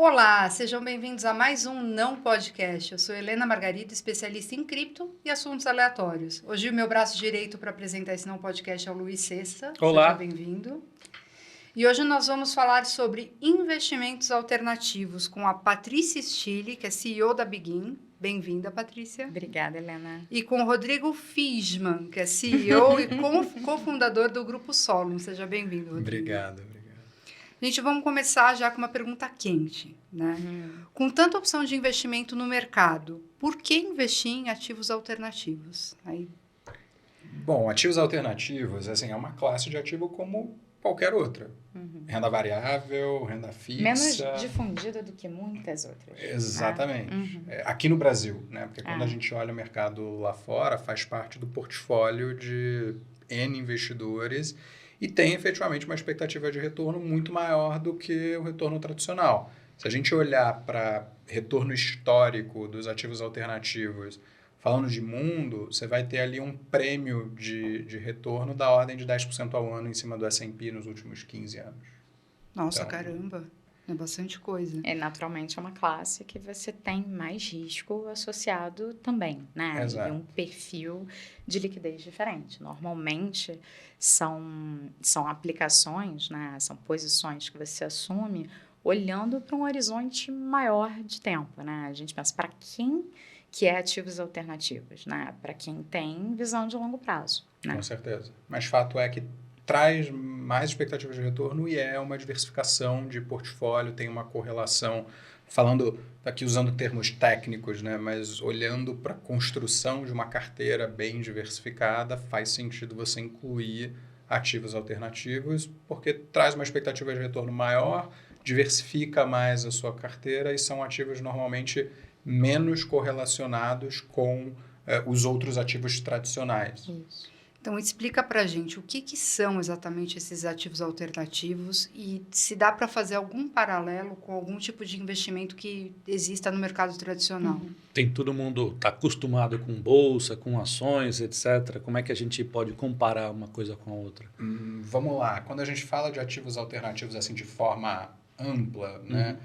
Olá, sejam bem-vindos a mais um Não Podcast. Eu sou Helena Margarida, especialista em cripto e assuntos aleatórios. Hoje o meu braço direito para apresentar esse Não Podcast é o Luiz Sessa. Olá. Seja bem-vindo. E hoje nós vamos falar sobre investimentos alternativos com a Patrícia Stille, que é CEO da Begin. Bem-vinda, Patrícia. Obrigada, Helena. E com o Rodrigo Fischmann, que é CEO e cofundador do Grupo Solon. Seja bem-vindo, Rodrigo. Obrigado. Gente, vamos começar já com uma pergunta quente, né? Com tanta opção de investimento no mercado, por que investir em ativos alternativos? Bom, ativos alternativos, assim, é uma classe de ativo como qualquer outra. Renda variável, renda fixa. Menos difundida do que muitas outras. Exatamente. Aqui no Brasil, né? Porque quando a gente olha o mercado lá fora, faz parte do portfólio de N investidores e tem efetivamente uma expectativa de retorno muito maior do que o retorno tradicional. Se a gente olhar para retorno histórico dos ativos alternativos, falando de mundo, você vai ter ali um prêmio de retorno da ordem de 10% ao ano em cima do S&P nos últimos 15 anos. Nossa, então, caramba! É bastante coisa. Naturalmente, é uma classe que você tem mais risco associado também, né? Exato. E um perfil de liquidez diferente. Normalmente, são aplicações, né? São posições que você assume olhando para um horizonte maior de tempo, né? A gente pensa, para quem que é ativos alternativos, né? Para quem tem visão de longo prazo. Né? Com certeza. Mas fato é que traz mais expectativas de retorno e é uma diversificação de portfólio, tem uma correlação, falando aqui usando termos técnicos, né? Mas olhando para a construção de uma carteira bem diversificada, faz sentido você incluir ativos alternativos, porque traz uma expectativa de retorno maior, diversifica mais a sua carteira e são ativos normalmente menos correlacionados com os outros ativos tradicionais. Isso. Então, explica para a gente o que são exatamente esses ativos alternativos e se dá para fazer algum paralelo com algum tipo de investimento que exista no mercado tradicional. Todo mundo está acostumado com bolsa, com ações, etc. Como é que a gente pode comparar uma coisa com a outra? Vamos lá. Quando a gente fala de ativos alternativos assim de forma ampla, né,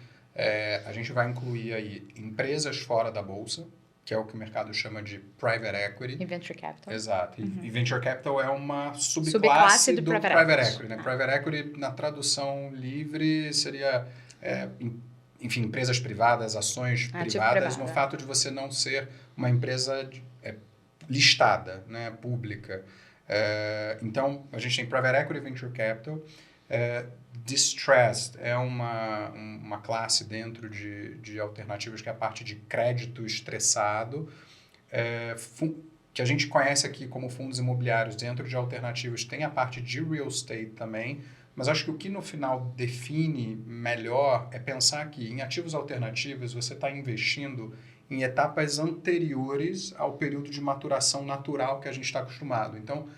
a gente vai incluir aí empresas fora da bolsa, que é o que o mercado chama de private equity. E venture capital. Exato. E venture capital é uma subclasse do private equity. Né? Private equity, na tradução livre, seria, enfim, empresas privadas, ações privadas, no fato de você não ser uma empresa listada, né, pública. Então, a gente tem private equity e venture capital. Distressed é uma classe dentro de alternativas que é a parte de crédito estressado, que a gente conhece aqui como fundos imobiliários. Dentro de alternativos tem a parte de real estate também, mas acho que o que no final define melhor é pensar que em ativos alternativos você está investindo em etapas anteriores ao período de maturação natural que a gente está acostumado. Então,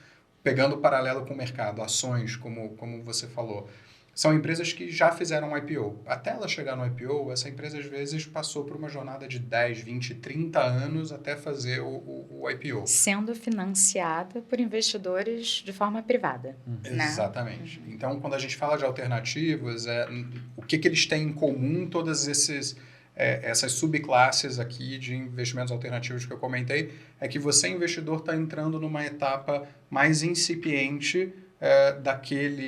pegando o paralelo com o mercado, ações, como você falou, são empresas que já fizeram um IPO. Até ela chegar no IPO, essa empresa às vezes passou por uma jornada de 10, 20, 30 anos até fazer o IPO. Sendo financiada por investidores de forma privada. Né? Exatamente. Então, quando a gente fala de alternativos, o que eles têm em comum, todas essas subclasses aqui de investimentos alternativos que eu comentei, é que você, investidor, está entrando numa etapa mais incipiente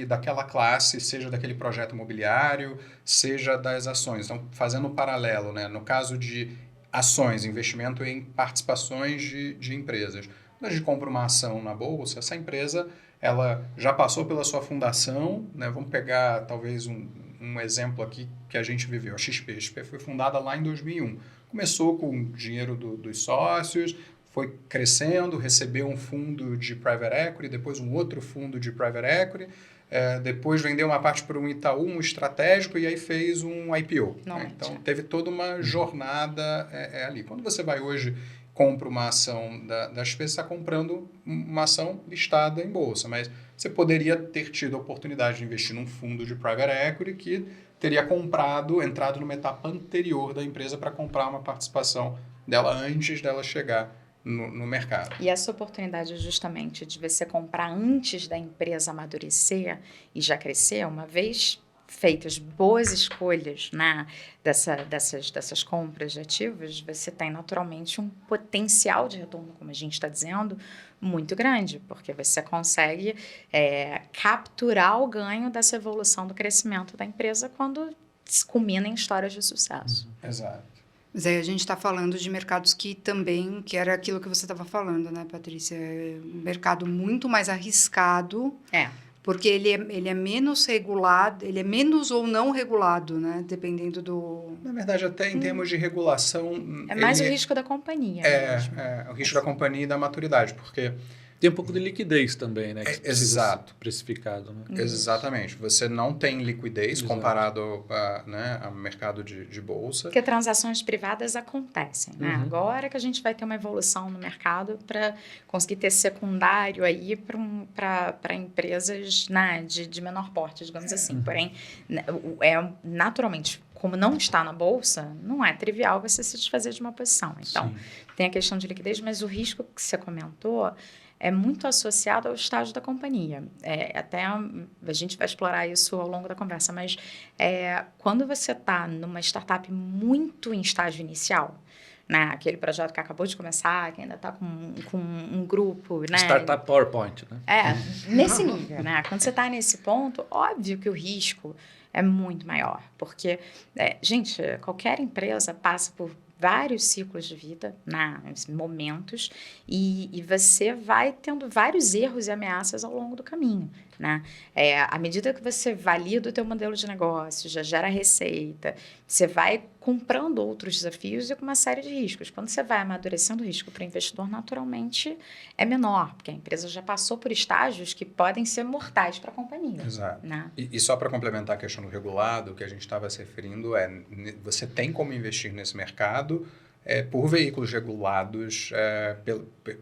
daquela classe, seja daquele projeto imobiliário, seja das ações. Então, fazendo um paralelo, né? No caso de ações, investimento em participações de empresas. Quando a gente compra uma ação na bolsa, essa empresa ela já passou pela sua fundação, né? Vamos pegar talvez um exemplo aqui que a gente viveu, a XP. A XP foi fundada lá em 2001. Começou com o dinheiro dos sócios, foi crescendo, recebeu um fundo de private equity, depois um outro fundo de private equity, depois vendeu uma parte para um Itaú, um estratégico, e aí fez um IPO. Né? Então, teve toda uma jornada ali. Quando você vai hoje, compra uma ação da XP, você está comprando uma ação listada em bolsa, mas você poderia ter tido a oportunidade de investir num fundo de private equity que teria entrado numa etapa anterior da empresa para comprar uma participação dela antes dela chegar no mercado. E essa oportunidade justamente de você comprar antes da empresa amadurecer e já crescer, uma vez feitas boas escolhas, né, dessas compras de ativos, você tem naturalmente um potencial de retorno, como a gente está dizendo, muito grande, porque você consegue capturar o ganho dessa evolução do crescimento da empresa quando se culmina em histórias de sucesso. Exato. Mas aí a gente está falando de mercados que era aquilo que você estava falando, né, Patrícia? É um mercado muito mais arriscado, porque ele é menos regulado, ele é menos ou não regulado, né? Dependendo do... Na verdade, até em termos de regulação... É mais o risco da companhia mesmo. O risco da companhia e da maturidade, porque... Tem um pouco de liquidez também, né? Que precisa exato. ser precificado, né? Exatamente. Você não tem liquidez Exato. comparado ao mercado de bolsa. Porque transações privadas acontecem, né? Uhum. Agora que a gente vai ter uma evolução no mercado para conseguir ter secundário aí para empresas, né, de menor porte, digamos assim. Porém, naturalmente, como não está na bolsa, não é trivial você se desfazer de uma posição. Então, Sim. tem a questão de liquidez, mas o risco que você comentou é muito associado ao estágio da companhia. Até a gente vai explorar isso ao longo da conversa, mas quando você está numa startup muito em estágio inicial, né, aquele projeto que acabou de começar, que ainda está com um grupo, né? Startup PowerPoint, né? Nesse nível, né? Quando você está nesse ponto, óbvio que o risco é muito maior, porque, gente, qualquer empresa passa por vários ciclos de vida, momentos, e você vai tendo vários erros e ameaças ao longo do caminho, né? À medida que você valida o teu modelo de negócio, já gera receita, você vai comprando outros desafios e com uma série de riscos. Quando você vai amadurecendo o risco para o investidor, naturalmente é menor, porque a empresa já passou por estágios que podem ser mortais para a companhia. Exato. Né? E só para complementar a questão do regulado, o que a gente estava se referindo você tem como investir nesse mercado por veículos regulados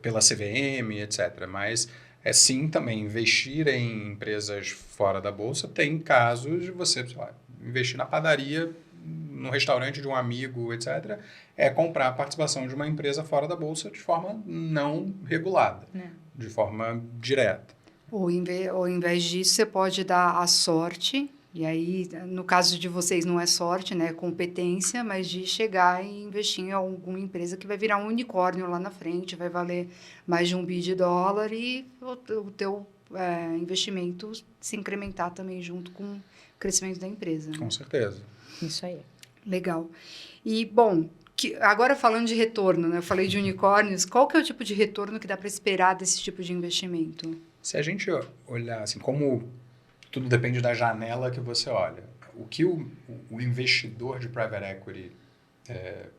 pela CVM, etc. Mas sim também investir em empresas fora da bolsa. Tem casos de você, sei lá, investir na padaria, no restaurante de um amigo, etc., comprar a participação de uma empresa fora da bolsa de forma não regulada, de forma direta. Ou em vez disso, você pode dar a sorte, e aí, no caso de vocês, não é sorte, né? É competência, mas de chegar e investir em alguma empresa que vai virar um unicórnio lá na frente, vai valer mais de $1 bilhão e o teu investimento se incrementar também junto com o crescimento da empresa. Né? Com certeza. Isso aí. Legal. E, bom, agora falando de retorno, né? Eu falei de unicórnios, qual que é o tipo de retorno que dá para esperar desse tipo de investimento? Se a gente olhar assim, como tudo depende da janela que você olha, o que o investidor de private equity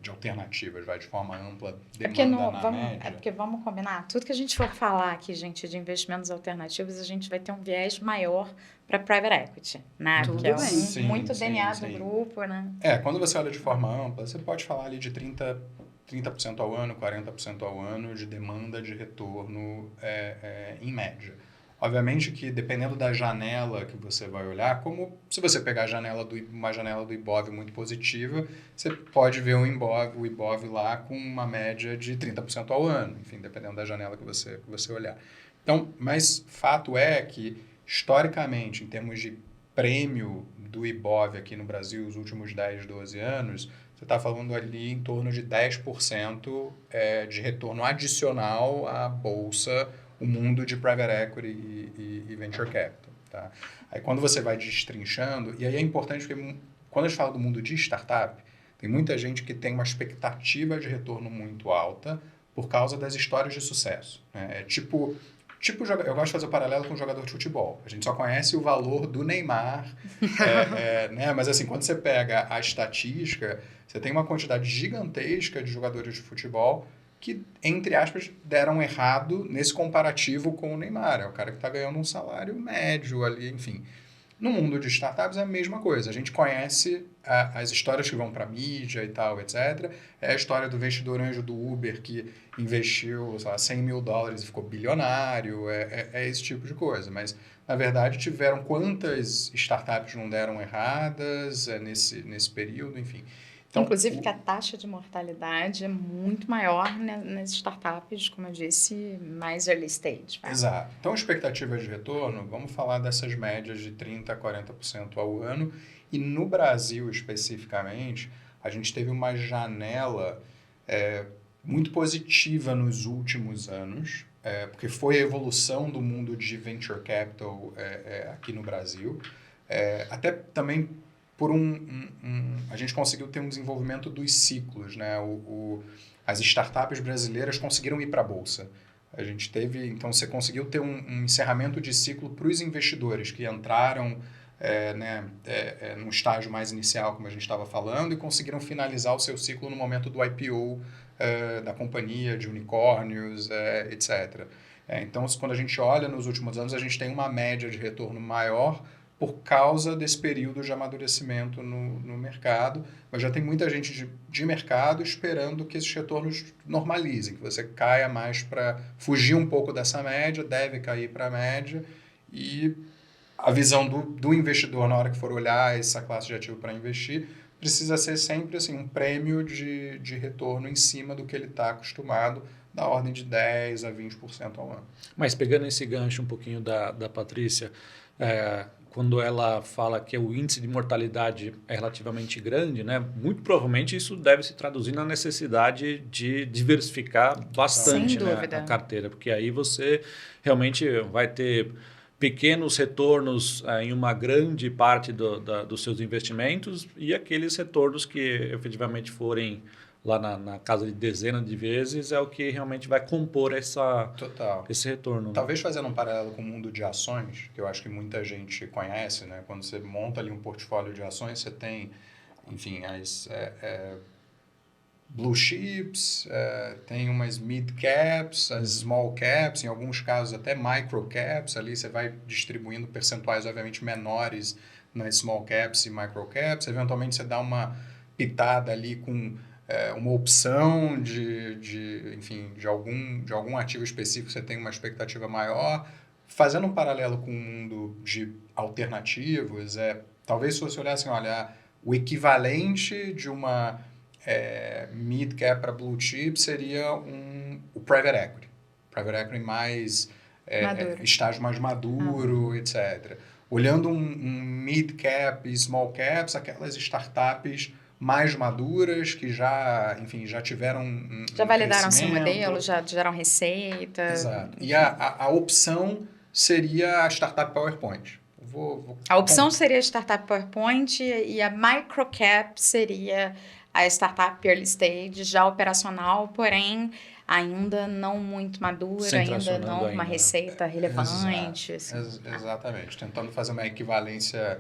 de alternativas vai de forma ampla demanda na média? Porque vamos combinar, tudo que a gente for falar aqui, gente, de investimentos alternativos, a gente vai ter um viés maior para private equity, né? Tudo Porque bem. é muito Sim, DNA sim. do grupo, né? Quando você olha de forma ampla, você pode falar ali de 30% ao ano, 40% ao ano de demanda de retorno em média. Obviamente que dependendo da janela que você vai olhar, como se você pegar uma janela do Ibov muito positiva, você pode ver o Ibov lá com uma média de 30% ao ano, enfim, dependendo da janela que você olhar. Então, mas fato é que, historicamente, em termos de prêmio do Ibov aqui no Brasil, os últimos 10, 12 anos, você está falando ali em torno de 10% de retorno adicional à bolsa, o mundo de private equity e venture capital. Tá? Aí quando você vai destrinchando, e aí é importante porque quando a gente fala do mundo de startup, tem muita gente que tem uma expectativa de retorno muito alta por causa das histórias de sucesso. Né? Eu gosto de fazer o paralelo com um jogador de futebol. A gente só conhece o valor do Neymar, né? Mas assim, quando você pega a estatística, você tem uma quantidade gigantesca de jogadores de futebol que, entre aspas, deram errado nesse comparativo com o Neymar. É o cara que está ganhando um salário médio ali, enfim. No mundo de startups é a mesma coisa. A gente conhece as histórias que vão para a mídia e tal, etc. É a história do investidor anjo do Uber que investiu, sei lá, $100 mil e ficou bilionário. É esse tipo de coisa. Mas, na verdade, quantas startups não deram erradas nesse período, enfim. Então, Inclusive que a taxa de mortalidade é muito maior nas startups, como eu disse, mais early stage. Vai. Exato. Então, expectativa de retorno, vamos falar dessas médias de 30% a 40% ao ano. E no Brasil, especificamente, a gente teve uma janela muito positiva nos últimos anos, porque foi a evolução do mundo de venture capital aqui no Brasil. Até também por a gente conseguiu ter um desenvolvimento dos ciclos, né? As startups brasileiras conseguiram ir para a Bolsa. A gente teve, então você conseguiu ter um encerramento de ciclo para os investidores que entraram num estágio mais inicial, como a gente estava falando, e conseguiram finalizar o seu ciclo no momento do IPO da companhia, de unicórnios, etc. Então, quando a gente olha nos últimos anos, a gente tem uma média de retorno maior por causa desse período de amadurecimento no mercado, mas já tem muita gente de mercado esperando que esses retornos normalizem, que você caia mais para fugir um pouco dessa média, deve cair para a média, e a visão do investidor na hora que for olhar essa classe de ativo para investir precisa ser sempre assim, um prêmio de retorno em cima do que ele está acostumado, da ordem de 10% a 20% ao ano. Mas pegando esse gancho um pouquinho da Patrícia, quando ela fala que o índice de mortalidade é relativamente grande, né? Muito provavelmente isso deve se traduzir na necessidade de diversificar bastante, né, a carteira, porque aí você realmente vai ter pequenos retornos em uma grande parte dos seus investimentos e aqueles retornos que efetivamente forem lá na casa de dezenas de vezes é o que realmente vai compor esse retorno. Talvez fazendo um paralelo com o mundo de ações, que eu acho que muita gente conhece, né? Quando você monta ali um portfólio de ações, você tem, enfim, as blue chips, tem umas mid caps, as small caps, em alguns casos até micro caps, ali você vai distribuindo percentuais obviamente menores nas small caps e micro caps, eventualmente você dá uma pitada ali com uma opção de algum ativo específico, você tem uma expectativa maior. Fazendo um paralelo com o mundo de alternativos, talvez se você olhar assim, olha, o equivalente de uma mid cap para blue chip seria o private equity. Private equity mais estágio mais maduro, etc. Olhando um mid cap e small caps, aquelas startups mais maduras, que já tiveram já validaram seu modelo, já geram receita. Exato. E a opção seria a startup PowerPoint. A opção seria a startup PowerPoint e a microcap seria a startup early stage, já operacional, porém ainda não muito madura, ainda não com uma receita relevante. Exatamente. Tentando fazer uma equivalência.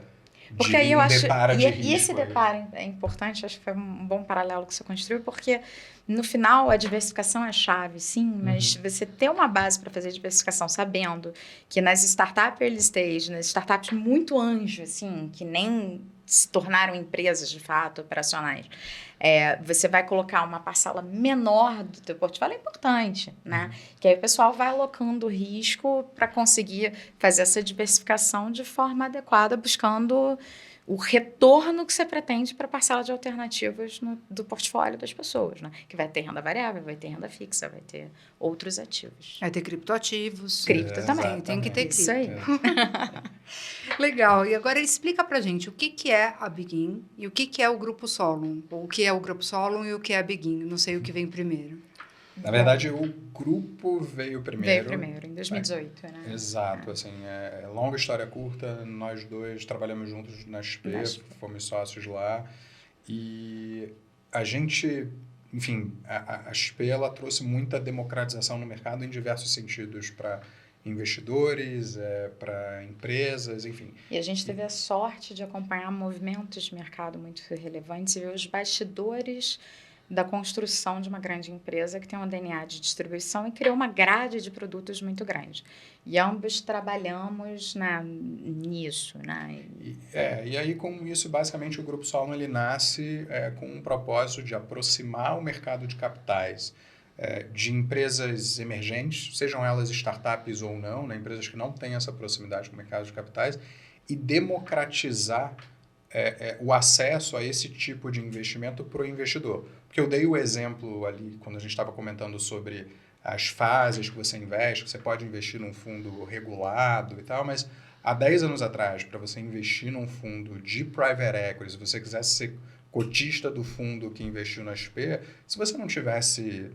Porque aí eu acho, e esse deparo é importante, acho que foi um bom paralelo que você construiu, porque no final a diversificação é chave, sim, mas você ter uma base para fazer diversificação, sabendo que nas startups early stage, nas startups muito anjo, assim, que nem se tornaram empresas de fato operacionais, você vai colocar uma parcela menor do teu portfólio, é importante, né? Que aí o pessoal vai alocando o risco para conseguir fazer essa diversificação de forma adequada, buscando o retorno que você pretende para a parcela de alternativas do portfólio das pessoas, né? Que vai ter renda variável, vai ter renda fixa, vai ter outros ativos. Vai ter criptoativos. Cripto também. Tem que ter cripto. Isso aí. Legal. E agora explica pra gente o que é a Begin e o que é o Grupo Solon. Ou o que é o Grupo Solon e o que é a Begin. Não sei o que vem primeiro. Na verdade, o grupo veio primeiro. Veio primeiro, em 2018, né? Exato. Assim, longa história curta, nós dois trabalhamos juntos na XP, fomos sócios lá. E a gente, enfim, a XP ela trouxe muita democratização no mercado em diversos sentidos para investidores, para empresas, enfim. E a gente teve a sorte de acompanhar movimentos de mercado muito relevantes e ver os bastidores da construção de uma grande empresa que tem um DNA de distribuição e criou uma grade de produtos muito grande. E ambos trabalhamos nisso. Né? E aí, com isso, basicamente, o Grupo Solon ele nasce com um propósito de aproximar o mercado de capitais de empresas emergentes, sejam elas startups ou não, né? Empresas que não têm essa proximidade com o mercado de capitais, e democratizar o acesso a esse tipo de investimento para o investidor. Porque eu dei o exemplo ali, quando a gente estava comentando sobre as fases que você investe, você pode investir num fundo regulado e tal, mas há 10 anos atrás, para você investir num fundo de private equity, se você quisesse ser cotista do fundo que investiu na XP, se você não tivesse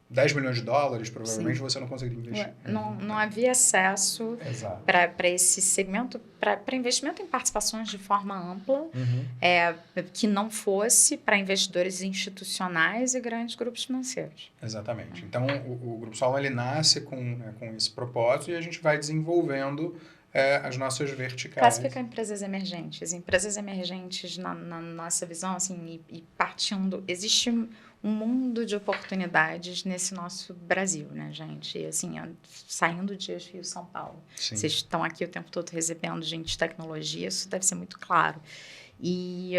10 milhões de dólares, provavelmente você não conseguiria investir. Não havia acesso para esse segmento, para investimento em participações de forma ampla, que não fosse para investidores institucionais e grandes grupos financeiros. Exatamente. Então, o Grupo Solon ele nasce com esse propósito e a gente vai desenvolvendo as nossas verticais. Classificar empresas emergentes. Empresas emergentes, na nossa visão, assim, e partindo, existe um mundo de oportunidades nesse nosso Brasil, né, gente? E, assim, saindo de Rio São Paulo. Sim. Vocês estão aqui o tempo todo recebendo gente de tecnologia, isso deve ser muito claro. E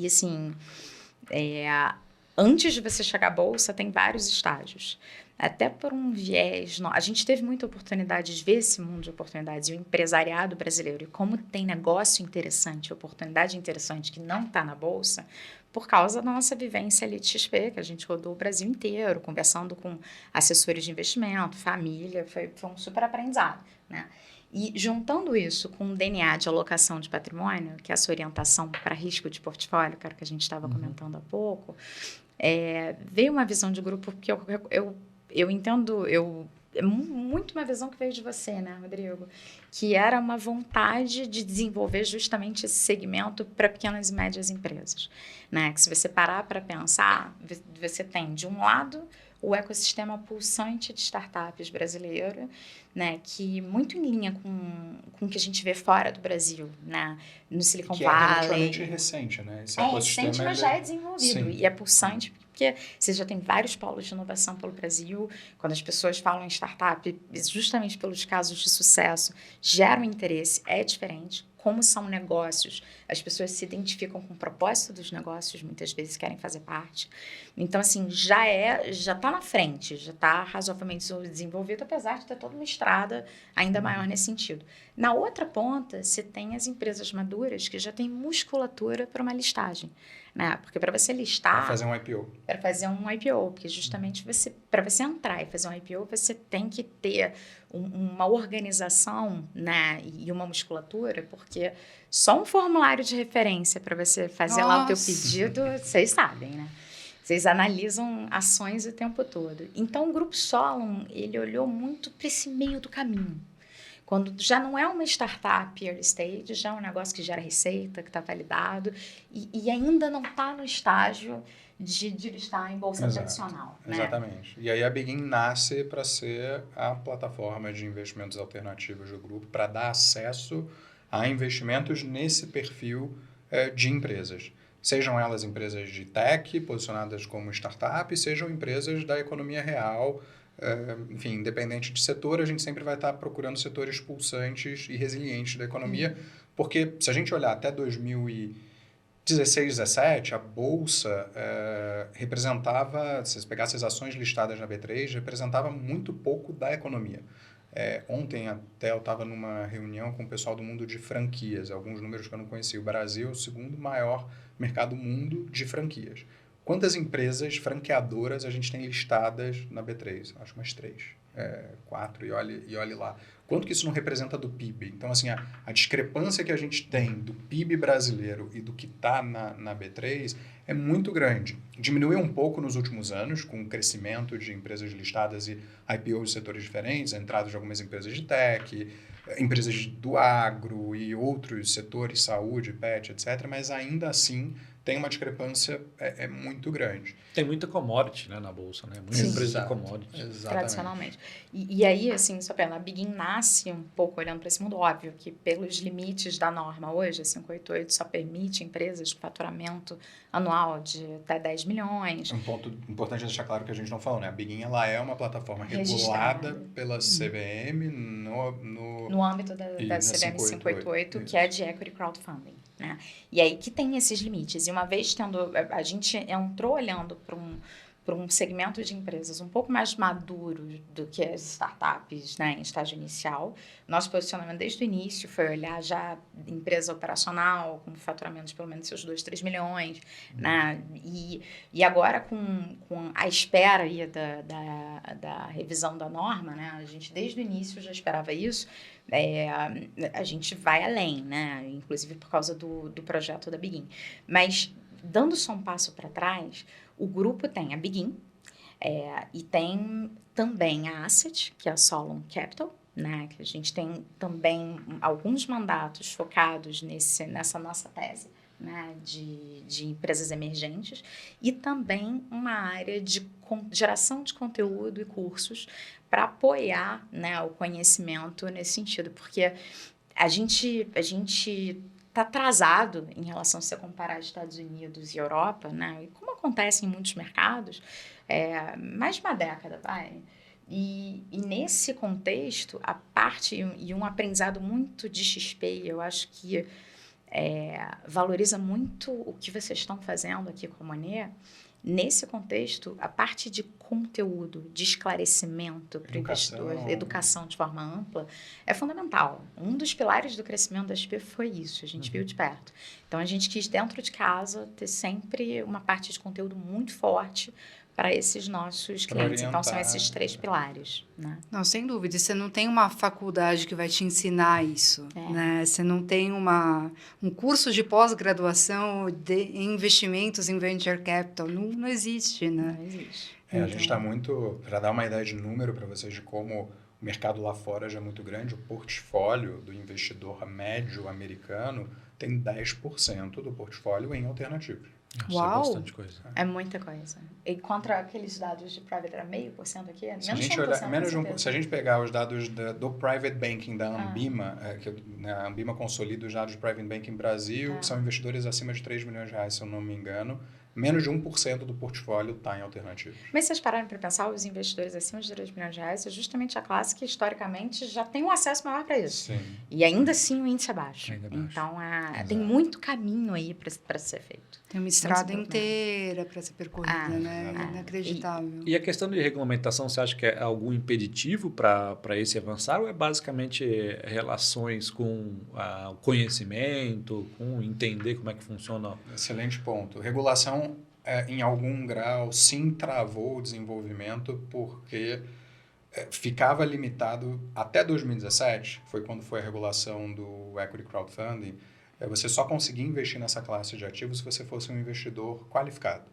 assim, antes de você chegar à Bolsa, tem vários estágios. Até por um viés... A gente teve muita oportunidade de ver esse mundo de oportunidades e o empresariado brasileiro. E como tem negócio interessante, oportunidade interessante que não está na Bolsa, por causa da nossa vivência ali de XP, que a gente rodou o Brasil inteiro, conversando com assessores de investimento, família, foi um super aprendizado, né? E juntando isso com o DNA de alocação de patrimônio, que é essa orientação para risco de portfólio, que era o que a gente estava comentando há pouco, veio uma visão de grupo que eu entendo, é muito uma visão que veio de você, né, Rodrigo? Que era uma vontade de desenvolver justamente esse segmento para pequenas e médias empresas, né? Que se você parar para pensar, você tem, de um lado, o ecossistema pulsante de startups brasileiro, né, que muito em linha com o que a gente vê fora do Brasil, né, no Silicon Valley. Que é relativamente recente, né? Esse ecossistema recente, mas já é desenvolvido. Sim. E é pulsante porque você já tem vários polos de inovação pelo Brasil. Quando as pessoas falam em startup, justamente pelos casos de sucesso, gera um interesse, é diferente. Como são negócios, as pessoas se identificam com o propósito dos negócios, muitas vezes querem fazer parte. Então, assim, já está na frente, já está razoavelmente desenvolvido, apesar de ter toda uma estrada ainda maior nesse sentido. Na outra ponta, você tem as empresas maduras que já têm musculatura para uma listagem, né? Porque para você listar... Para fazer um IPO. Para fazer um IPO, porque justamente para você entrar e fazer um IPO, você tem que ter uma organização, né, e uma musculatura, porque só um formulário de referência para você fazer lá o teu pedido, vocês sabem, né? Vocês analisam ações o tempo todo. Então, o Grupo Solon, ele olhou muito para esse meio do caminho. Quando já não é uma startup early stage, já é um negócio que gera receita, que está validado, e ainda não está no estágio de listar em bolsa tradicional. Né? Exatamente. E aí a Begin nasce para ser a plataforma de investimentos alternativos do grupo, para dar acesso a investimentos nesse perfil de empresas. Sejam elas empresas de tech, posicionadas como startup, sejam empresas da economia real. Enfim, independente de setor, a gente sempre vai estar procurando setores pulsantes e resilientes da economia, porque se a gente olhar até 2016, 17, a Bolsa representava, se você pegasse as ações listadas na B3, representava muito pouco da economia. Ontem até eu estava numa reunião com o pessoal do mundo de franquias, alguns números que eu não conhecia. O Brasil é o segundo maior mercado do mundo de franquias. Quantas empresas franqueadoras a gente tem listadas na B3? Acho umas 3, 4, e olhe lá. Quanto que isso não representa do PIB? Então, assim, a discrepância que a gente tem do PIB brasileiro e do que está na B3 é muito grande. Diminuiu um pouco nos últimos anos, com o crescimento de empresas listadas e IPOs de setores diferentes, a entrada de algumas empresas de tech, empresas do agro e outros setores, saúde, pet, etc. Mas ainda assim tem uma discrepância muito grande. Tem muita commodity, né, na Bolsa, né? Muita empresa de commodity. Exatamente. Tradicionalmente. E aí, assim, só pela, a Begin nasce um pouco olhando para esse mundo, óbvio que pelos limites da norma hoje, a 588 só permite empresas com faturamento anual de até 10 milhões. Um ponto importante deixar claro que a gente não falou, né? A Begin, ela é uma plataforma regulada pela CVM no âmbito da CVM 588, que é de equity crowdfunding. Né? E aí que tem esses limites. E uma vez a gente entrou olhando para um segmento de empresas um pouco mais maduro do que as startups, né, em estágio inicial. Nosso posicionamento desde o início foi olhar já empresa operacional, com faturamento de pelo menos seus 2, 3 milhões, né? E agora, com a espera aí da revisão da norma, né, a gente desde o início já esperava isso, a gente vai além, né, inclusive por causa do projeto da Begin. Mas, dando só um passo para trás, o grupo tem a Begin e tem também a Asset, que é a Solon Capital, né, que a gente tem também alguns mandatos focados nessa nossa tese, né, de empresas emergentes, e também uma área de geração de conteúdo e cursos para apoiar, né, o conhecimento nesse sentido, porque a gente está atrasado em relação a se comparar Estados Unidos e Europa, né? E como acontece em muitos mercados, mais de uma década, vai. E nesse contexto, a parte e um aprendizado muito de XP, eu acho que valoriza muito o que vocês estão fazendo aqui com a Monet. Nesse contexto, a parte de conteúdo, de esclarecimento para o investidor, educação de forma ampla, é fundamental. Um dos pilares do crescimento da XP foi isso, a gente viu de perto. Então, a gente quis, dentro de casa, ter sempre uma parte de conteúdo muito forte para esses nossos clientes. Então, são esses 3 pilares, né? Não, sem dúvida. Você não tem uma faculdade que vai te ensinar isso, né? Você não tem um curso de pós-graduação em investimentos em venture capital. Não existe, né? Não existe. A gente está muito... Para dar uma ideia de número para vocês de como o mercado lá fora já é muito grande, o portfólio do investidor médio americano tem 10% do portfólio em alternativos. Uau! É bastante coisa. É muita coisa. E contra aqueles dados de private, era 0,5% aqui? Se a gente pegar os dados do private banking da Ambima, a Ambima consolida os dados do private banking Brasil, que são investidores acima de 3 milhões de reais, se eu não me engano, menos de 1% do portfólio está em alternativos. Mas se vocês pararem para pensar, os investidores acima de 3 milhões de reais é justamente a classe que, historicamente, já tem um acesso maior para isso. Sim. E ainda assim o índice é baixo. Ainda baixo. Então, tem muito caminho aí para ser feito. Tem uma estrada inteira para ser percorrida, né? Inacreditável. E a questão de regulamentação, você acha que é algum impeditivo para esse avançar ou é basicamente relações com o conhecimento, com entender como é que funciona? Excelente ponto. Regulação, em algum grau, sim travou o desenvolvimento porque ficava limitado até 2017, foi quando foi a regulação do Equity Crowdfunding, você só conseguia investir nessa classe de ativos se você fosse um investidor qualificado.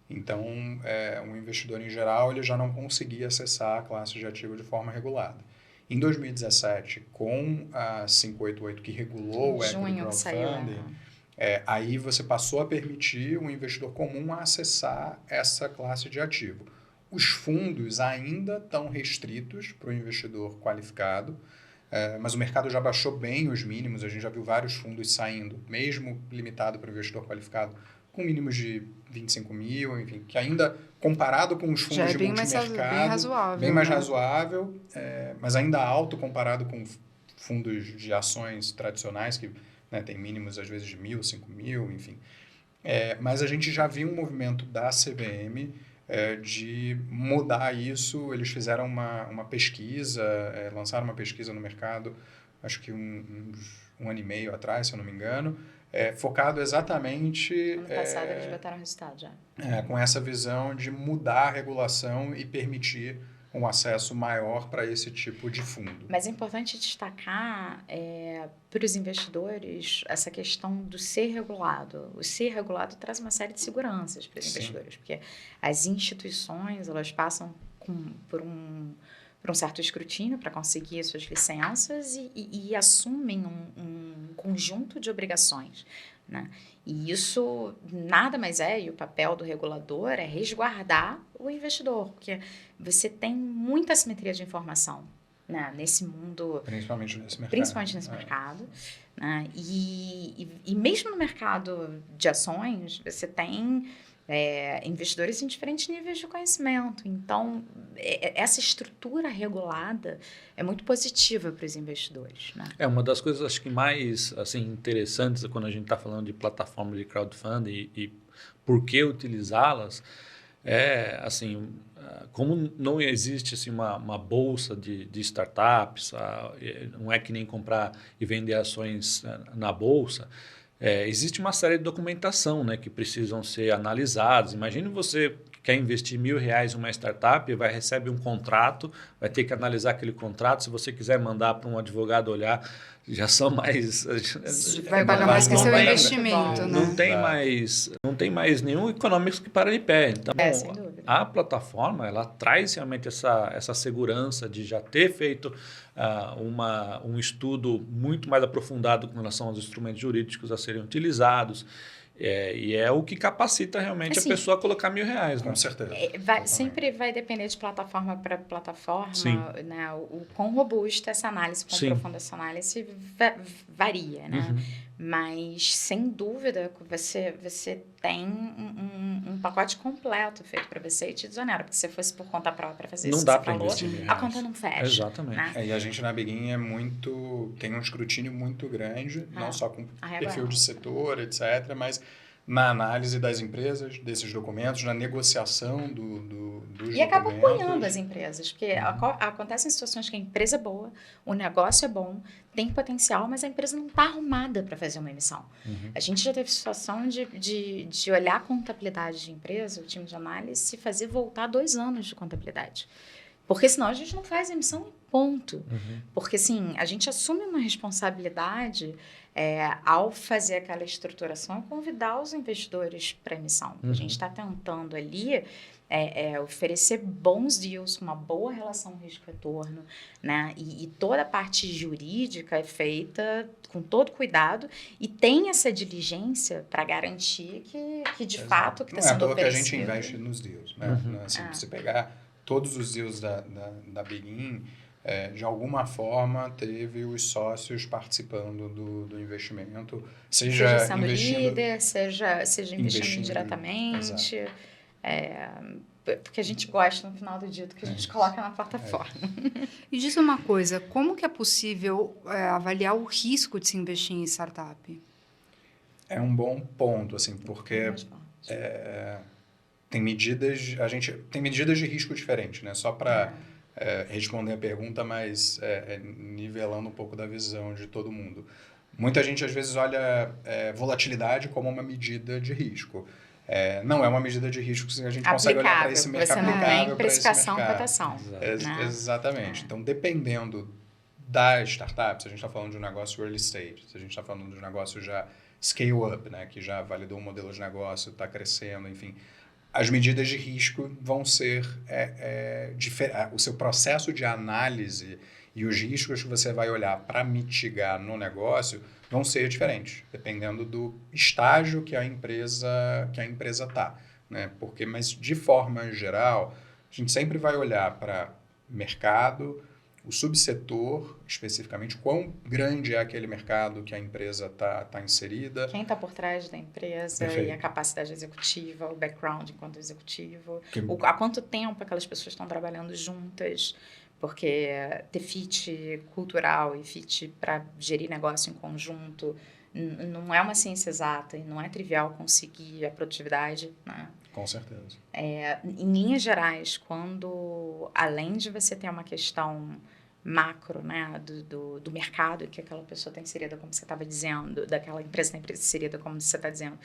Então, um investidor em geral ele já não conseguia acessar a classe de ativo de forma regulada. Em 2017, com a 588 que regulou o Equity Crowdfunding, aí você passou a permitir um investidor comum a acessar essa classe de ativo. Os fundos ainda estão restritos para o investidor qualificado, mas o mercado já baixou bem os mínimos, a gente já viu vários fundos saindo, mesmo limitado para o investidor qualificado, com mínimos de 25 mil, enfim, que ainda, comparado com os fundos de multimercado, bem mais razoável, mas ainda alto comparado com fundos de ações tradicionais, que tem mínimos às vezes de 1.000, 5.000, enfim. Mas a gente já viu um movimento da CVM de mudar isso. Eles fizeram uma pesquisa, lançaram uma pesquisa no mercado, acho que um ano e meio atrás, se eu não me engano, focado exatamente... Ano passado eles botaram resultado já. Com essa visão de mudar a regulação e permitir um acesso maior para esse tipo de fundo. Mas é importante destacar para os investidores essa questão do ser regulado. O ser regulado traz uma série de seguranças para os investidores, porque as instituições elas passam por um certo escrutínio para conseguir as suas licenças e assumem um conjunto de obrigações, né? E isso nada mais e o papel do regulador é resguardar o investidor, porque você tem muita assimetria de informação, né, nesse mundo. Principalmente nesse mercado. Né? E mesmo no mercado de ações, você tem investidores em diferentes níveis de conhecimento. Então, essa estrutura regulada é muito positiva para os investidores, né? Uma das coisas acho que mais assim, interessantes quando a gente está falando de plataforma de crowdfunding e por que utilizá-las assim, como não existe assim, uma bolsa de startups, não é que nem comprar e vender ações na bolsa, existe uma série de documentação, né, que precisam ser analisadas. Imagine você que quer investir R$1.000 em uma startup, receber um contrato, vai ter que analisar aquele contrato. Se você quiser mandar para um advogado olhar, já são mais... Vai pagar mais que não seu tem- investimento, né? não tem mais nenhum econômico que para de pé. Então, Sem dúvida. a plataforma ela traz realmente essa segurança de já ter feito um estudo muito mais aprofundado com relação aos instrumentos jurídicos a serem utilizados. E é o que capacita realmente Assim, a pessoa a colocar R$1.000. Né? Com certeza. Sempre vai depender de plataforma para plataforma, Sim. né? O quão robusta essa análise, quão Sim. profunda essa análise varia, né? Uhum. Mas, sem dúvida, você tem um pacote completo feito para você e te desonera. Porque se fosse por conta própria fazer Não isso dá que você para falou, investir R$1.000. a conta não fecha. Exatamente. Né? E a gente na Begin tem um escrutínio muito grande, não só com perfil de setor, etc., mas na análise das empresas, desses documentos, na negociação dos documentos. E acaba apoiando as empresas, porque acontecem situações que a empresa é boa, o negócio é bom, tem potencial, mas a empresa não está arrumada para fazer uma emissão. Uhum. A gente já teve situação de olhar a contabilidade de empresa, o time de análise, e fazer voltar 2 anos de contabilidade. Porque senão a gente não faz emissão em ponto. Uhum. Porque, assim, a gente assume uma responsabilidade ao fazer aquela estruturação e convidar os investidores para emissão. Uhum. A gente está tentando ali oferecer bons deals, uma boa relação risco-retorno, né? E toda a parte jurídica é feita com todo cuidado e tem essa diligência para garantir que de fato, que está sendo oferecido. Não é à toa que a gente investe nos deals, né? Uhum. Assim, se pegar todos os deals da Begin, de alguma forma teve os sócios participando do investimento, seja sendo investindo, líder, seja investindo diretamente. Porque a gente gosta, no final do dia, do que a gente coloca na plataforma. E diz uma coisa, como que é possível avaliar o risco de se investir em startup? É um bom ponto, assim, porque tem medidas de risco diferentes, né? Só para responder a pergunta, mas nivelando um pouco da visão de todo mundo. Muita gente, às vezes, olha volatilidade como uma medida de risco. Não é uma medida de risco que a gente consegue olhar para esse mercado. Você não aplicável tem para esse precificação, mercado. cotação. Né? Exatamente. Então, dependendo da startup, se a gente está falando de um negócio early stage, se a gente está falando de um negócio já scale up, né, que já validou um modelo de negócio, está crescendo, enfim, as medidas de risco vão ser o seu processo de análise e os riscos que você vai olhar para mitigar no negócio vão ser diferentes, dependendo do estágio que a empresa está, né? Mas, de forma geral, a gente sempre vai olhar para mercado, o subsetor, especificamente, quão grande é aquele mercado que a empresa está inserida. Quem está por trás da empresa. Perfeito. E a capacidade executiva, o background enquanto executivo. Há quanto tempo aquelas pessoas estão trabalhando juntas. Porque ter fit cultural e fit para gerir negócio em conjunto não é uma ciência exata e não é trivial conseguir a produtividade, né? Com certeza. Em linhas gerais, quando, além de você ter uma questão macro, né, do mercado que aquela pessoa está inserida, como você estava dizendo, daquela empresa está inserida, como você está dizendo,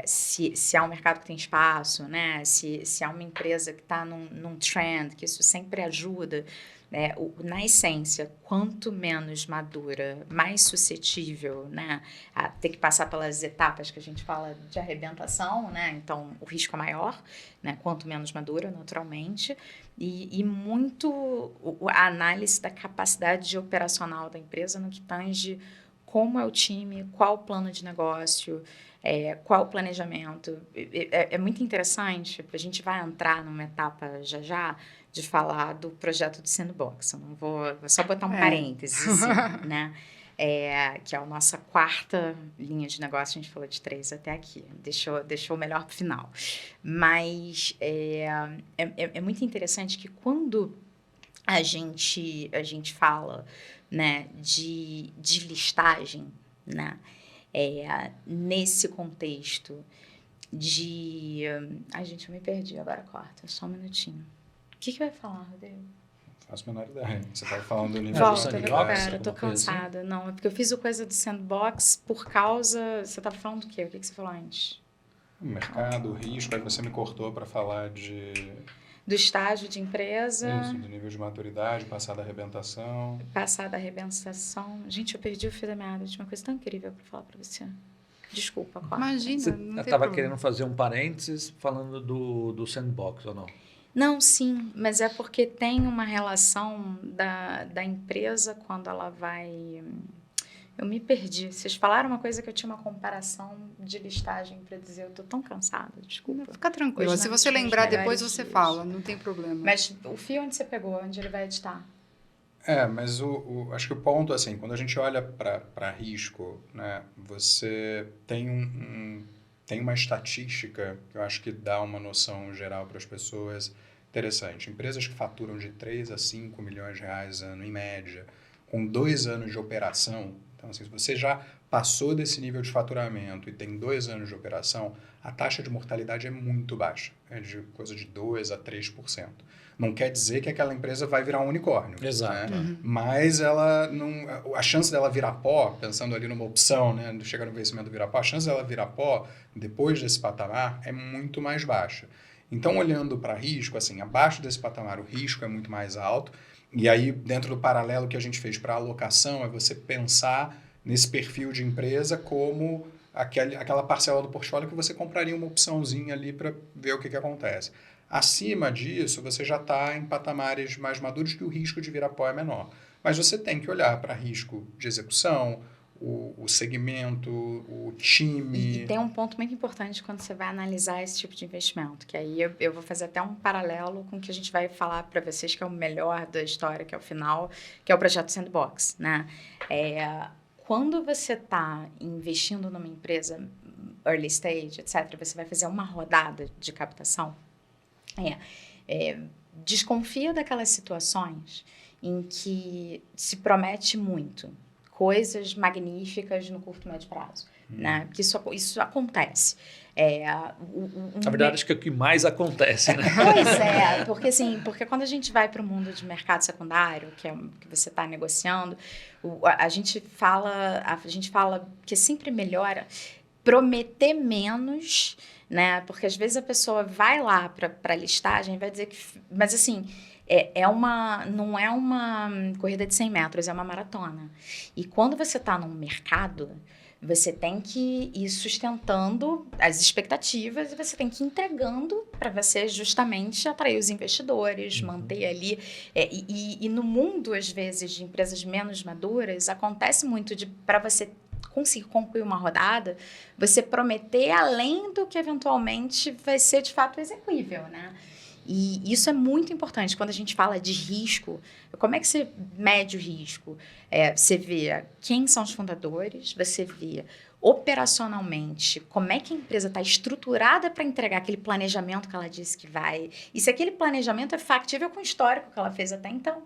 se há um mercado que tem espaço, né, se há uma empresa que está num trend, que isso sempre ajuda, né, na essência, quanto menos madura, mais suscetível, né, a ter que passar pelas etapas que a gente fala de arrebentação, né, então o risco é maior, né, quanto menos madura, naturalmente, e muito a análise da capacidade operacional da empresa no que tange como é o time, qual o plano de negócio, qual o planejamento. É muito interessante, a gente vai entrar numa etapa já de falar do projeto do Sandbox. Eu não vou só botar um parênteses, assim, né? Que é a nossa 4ª linha de negócio, a gente falou de 3 até aqui, deixou o melhor para o final. Mas é muito interessante que quando a gente fala, né, de listagem, né, nesse contexto, Ai, gente, eu me perdi, agora corta, só um minutinho. O que vai falar, Rodrigo? Faço a menor ideia. Você estava falando do nível de Volta, maturidade. pera, eu tô cansada. Não, é porque eu fiz o coisa do sandbox por causa... Você estava falando do quê? O que você falou antes? O mercado, o risco, aí você me cortou para falar Do estágio de empresa. Isso, do nível de maturidade, passar da arrebentação. Passar da arrebentação. Gente, eu perdi o fio da meada. Tinha uma coisa tão incrível para falar para você. Desculpa, corta. Imagina, Você não tem estava problema. querendo fazer um parênteses falando do sandbox, ou não? Não, sim, mas é porque tem uma relação da empresa quando ela vai... Eu me perdi. Vocês falaram uma coisa que eu tinha uma comparação de listagem para dizer. Eu tô tão cansada, desculpa. Fica tranquila. Hoje Se não você são os lembrar melhores depois, você dias. fala. Não tem problema. Mas o fio onde você pegou, onde ele vai editar? Mas acho que o ponto, assim, quando a gente olha para risco, né, você tem tem uma estatística que eu acho que dá uma noção geral para as pessoas interessante. Empresas que faturam de 3 a 5 milhões de reais ano, em média, com 2 anos de operação. Então, assim, se você já passou desse nível de faturamento e tem 2 anos de operação, a taxa de mortalidade é muito baixa, é de coisa de 2 a 3%. Não quer dizer que aquela empresa vai virar um unicórnio. Exato. Né? Mas ela não, a chance dela virar pó, pensando ali numa opção, né, de chegar no vencimento virar pó, a chance dela virar pó depois desse patamar é muito mais baixa. Então, olhando para risco, assim, abaixo desse patamar o risco é muito mais alto. E aí, dentro do paralelo que a gente fez para alocação, é você pensar nesse perfil de empresa como aquela parcela do portfólio que você compraria uma opçãozinha ali para ver o que acontece. Acima disso, você já está em patamares mais maduros que o risco de virar pó é menor. Mas você tem que olhar para risco de execução, o segmento, o time. E tem um ponto muito importante quando você vai analisar esse tipo de investimento, que aí eu vou fazer até um paralelo com o que a gente vai falar para vocês, que é o melhor da história, que é o final, que é o projeto Sandbox, né? Quando você está investindo numa empresa early stage, etc., você vai fazer uma rodada de captação, desconfia daquelas situações em que se promete muito, coisas magníficas no curto e médio prazo, né? Porque isso acontece. Na verdade, acho que é o que mais acontece, né? Pois é, porque quando a gente vai para o mundo de mercado secundário, que você está negociando, a gente fala que é sempre melhor prometer menos, né? Porque às vezes a pessoa vai lá para a listagem e vai dizer que... Mas assim... não é uma corrida de 100 metros, é uma maratona. E quando você está num mercado, você tem que ir sustentando as expectativas e você tem que ir entregando para você justamente atrair os investidores, manter ali. E no mundo, às vezes, de empresas menos maduras, acontece muito para você conseguir concluir uma rodada, você prometer além do que eventualmente vai ser de fato execuível, né? E isso é muito importante quando a gente fala de risco. Como é que você mede o risco? Você vê quem são os fundadores, você vê operacionalmente como é que a empresa está estruturada para entregar aquele planejamento que ela disse que vai. E se aquele planejamento é factível com o histórico que ela fez até então.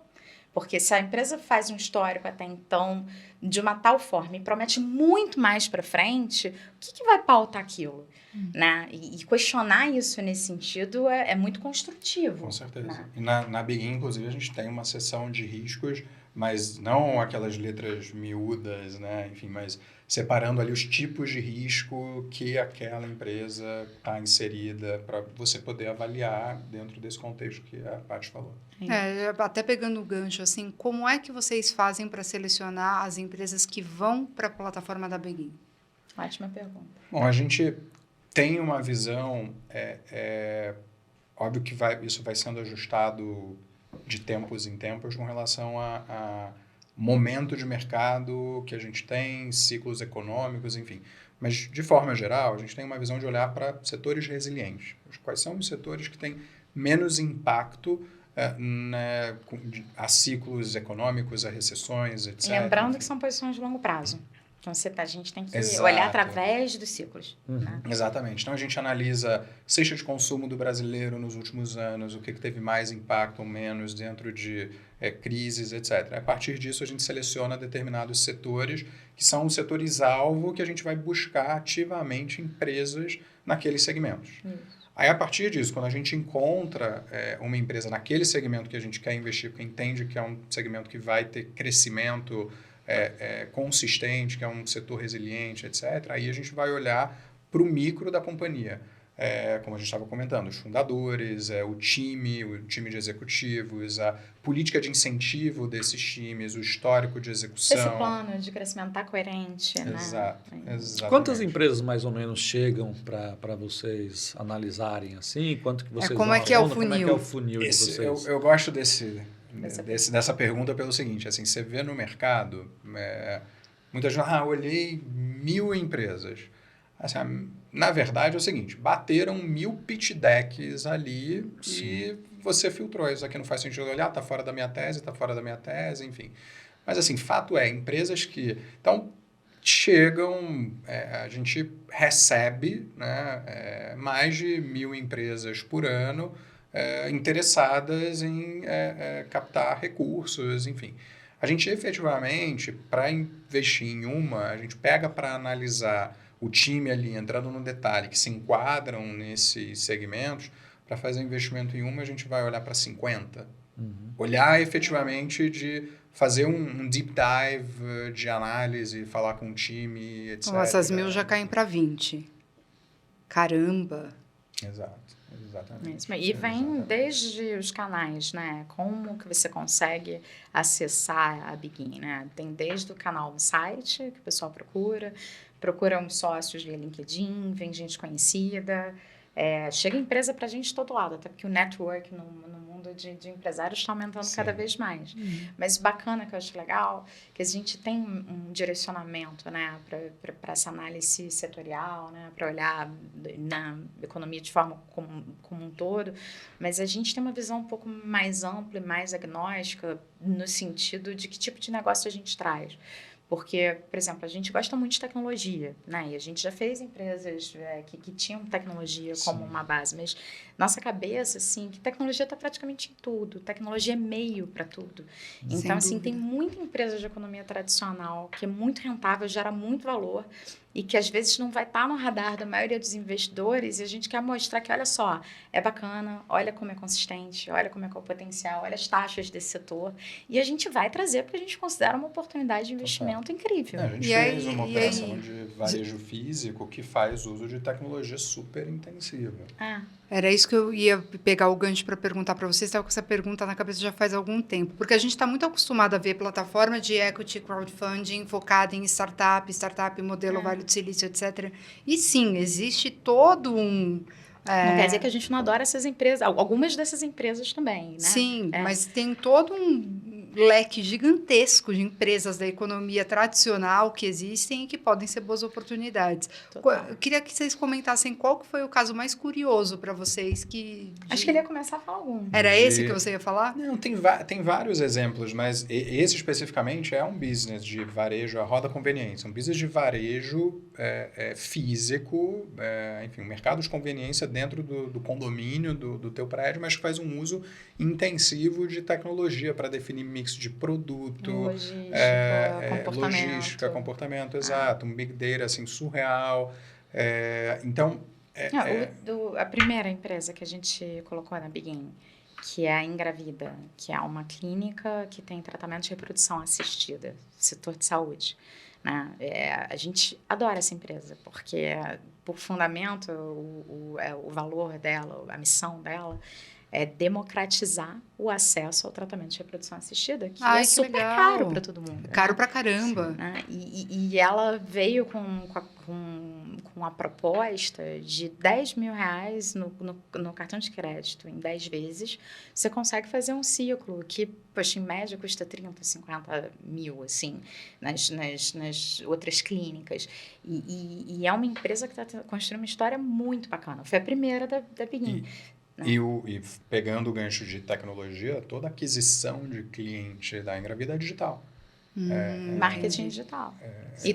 Porque se a empresa faz um histórico até então de uma tal forma e promete muito mais para frente, o que vai pautar aquilo? Né? E questionar isso nesse sentido é muito construtivo. Com certeza. Né? E na Begin, inclusive, a gente tem uma seção de riscos, mas não aquelas letras miúdas, né? Enfim, mas separando ali os tipos de risco que aquela empresa está inserida para você poder avaliar dentro desse contexto que a Paty falou. Até pegando o gancho, assim, como é que vocês fazem para selecionar as empresas que vão para a plataforma da Begin? Ótima pergunta. Bom, a gente tem uma visão, óbvio que isso vai sendo ajustado de tempos em tempos com relação a momento de mercado que a gente tem, ciclos econômicos, enfim. Mas, de forma geral, a gente tem uma visão de olhar para setores resilientes. Quais são os setores que têm menos impacto a ciclos econômicos, a recessões, etc. Lembrando que são posições de longo prazo. Então, a gente tem que Exato. olhar através dos ciclos. Né? Exatamente. Então, a gente analisa cesta de consumo do brasileiro nos últimos anos, o que teve mais impacto ou menos dentro de crises, etc. A partir disso, a gente seleciona determinados setores, que são os setores-alvo que a gente vai buscar ativamente empresas naqueles segmentos. Isso. Aí, a partir disso, quando a gente encontra uma empresa naquele segmento que a gente quer investir, porque entende que é um segmento que vai ter crescimento consistente, que é um setor resiliente, etc., aí a gente vai olhar para o micro da companhia. Como a gente estava comentando, os fundadores, o time de executivos, a política de incentivo desses times, o histórico de execução. Esse plano de crescimento está coerente, Exato, né? exatamente. Quantas empresas mais ou menos chegam para vocês analisarem assim? Quanto que vocês como é que é o Como é que é o funil de Esse, vocês? eu gosto dessa pergunta pelo seguinte, assim, você vê no mercado, muita gente, olhei 1.000 empresas. Assim, na verdade é o seguinte, bateram 1.000 pitch decks ali. Sim. E você filtrou, isso aqui não faz sentido olhar, está fora da minha tese, enfim. Mas assim, fato é, empresas que... Então, chegam, a gente recebe, né, mais de 1.000 empresas por ano interessadas em captar recursos, enfim. A gente efetivamente, para investir em a gente pega para analisar o time ali, entrando no detalhe, que se enquadram nesses segmentos, para fazer investimento em a gente vai olhar para 50. Olhar efetivamente de fazer um deep dive de análise, falar com o time, etc. Então, essas 1.000 já caem para 20. Caramba! Exato, exatamente. E vem desde os canais, né? Como que você consegue acessar a Begin, né? Tem desde o canal no site, que o pessoal procura uns sócios via LinkedIn, vem gente conhecida, chega empresa para a gente de todo lado, até porque o network no mundo de empresários está aumentando cada vez mais. Mas bacana que eu acho legal, que a gente tem um direcionamento, né, para essa análise setorial, né, para olhar na economia de forma como um todo, mas a gente tem uma visão um pouco mais ampla e mais agnóstica no sentido de que tipo de negócio a gente traz. Porque, por exemplo, a gente gosta muito de tecnologia, né? E a gente já fez empresas que tinham tecnologia como uma base, mas nossa cabeça, assim, que tecnologia está praticamente em tudo. Tecnologia é meio para tudo. Então, assim, tem muita empresa de economia tradicional que é muito rentável, gera muito valor e que às vezes não vai estar no radar da maioria dos investidores e a gente quer mostrar que, olha só, é bacana, olha como é consistente, olha como é que é o potencial, olha as taxas desse setor e a gente vai trazer porque a gente considera uma oportunidade de investimento incrível. A gente fez uma operação de varejo físico que faz uso de tecnologia super intensiva. Era isso que eu ia pegar o gancho para perguntar para vocês. Estava com essa pergunta na cabeça já faz algum tempo. Porque a gente está muito acostumado a ver plataforma de equity crowdfunding focada em startup, modelo Vale do Silício, etc. E sim, existe todo um... Não quer dizer que a gente não adora essas empresas. Algumas dessas empresas também, né? Sim, mas tem todo um leque gigantesco de empresas da economia tradicional que existem e que podem ser boas oportunidades. Eu queria que vocês comentassem qual que foi o caso mais curioso para vocês Acho que ele ia começar a falar algum. Era esse que você ia falar? Não, tem vários exemplos, mas esse especificamente é um business de varejo, a roda conveniência, um business de varejo físico, enfim, um mercado de conveniência dentro do condomínio do teu prédio, mas que faz um uso intensivo de tecnologia para definir mix de produto, logística, comportamento, exato, um big data assim surreal. Então, a primeira empresa que a gente colocou na Begin, que é a Engravida, que é uma clínica que tem tratamento de reprodução assistida, setor de saúde. Né? A gente adora essa empresa, porque por fundamento, o valor dela, a missão dela, é democratizar o acesso ao tratamento de reprodução assistida, que é super caro para todo mundo. Caro pra caramba. Né? E ela veio com a proposta de R$10 mil no cartão de crédito em 10 vezes. Você consegue fazer um ciclo que, poxa, em média, custa 30, 50 mil, assim, nas outras clínicas. E é uma empresa que está construindo uma história muito bacana. Foi a primeira da Begin. E pegando o gancho de tecnologia, toda aquisição de cliente da Engravida é digital. Marketing digital.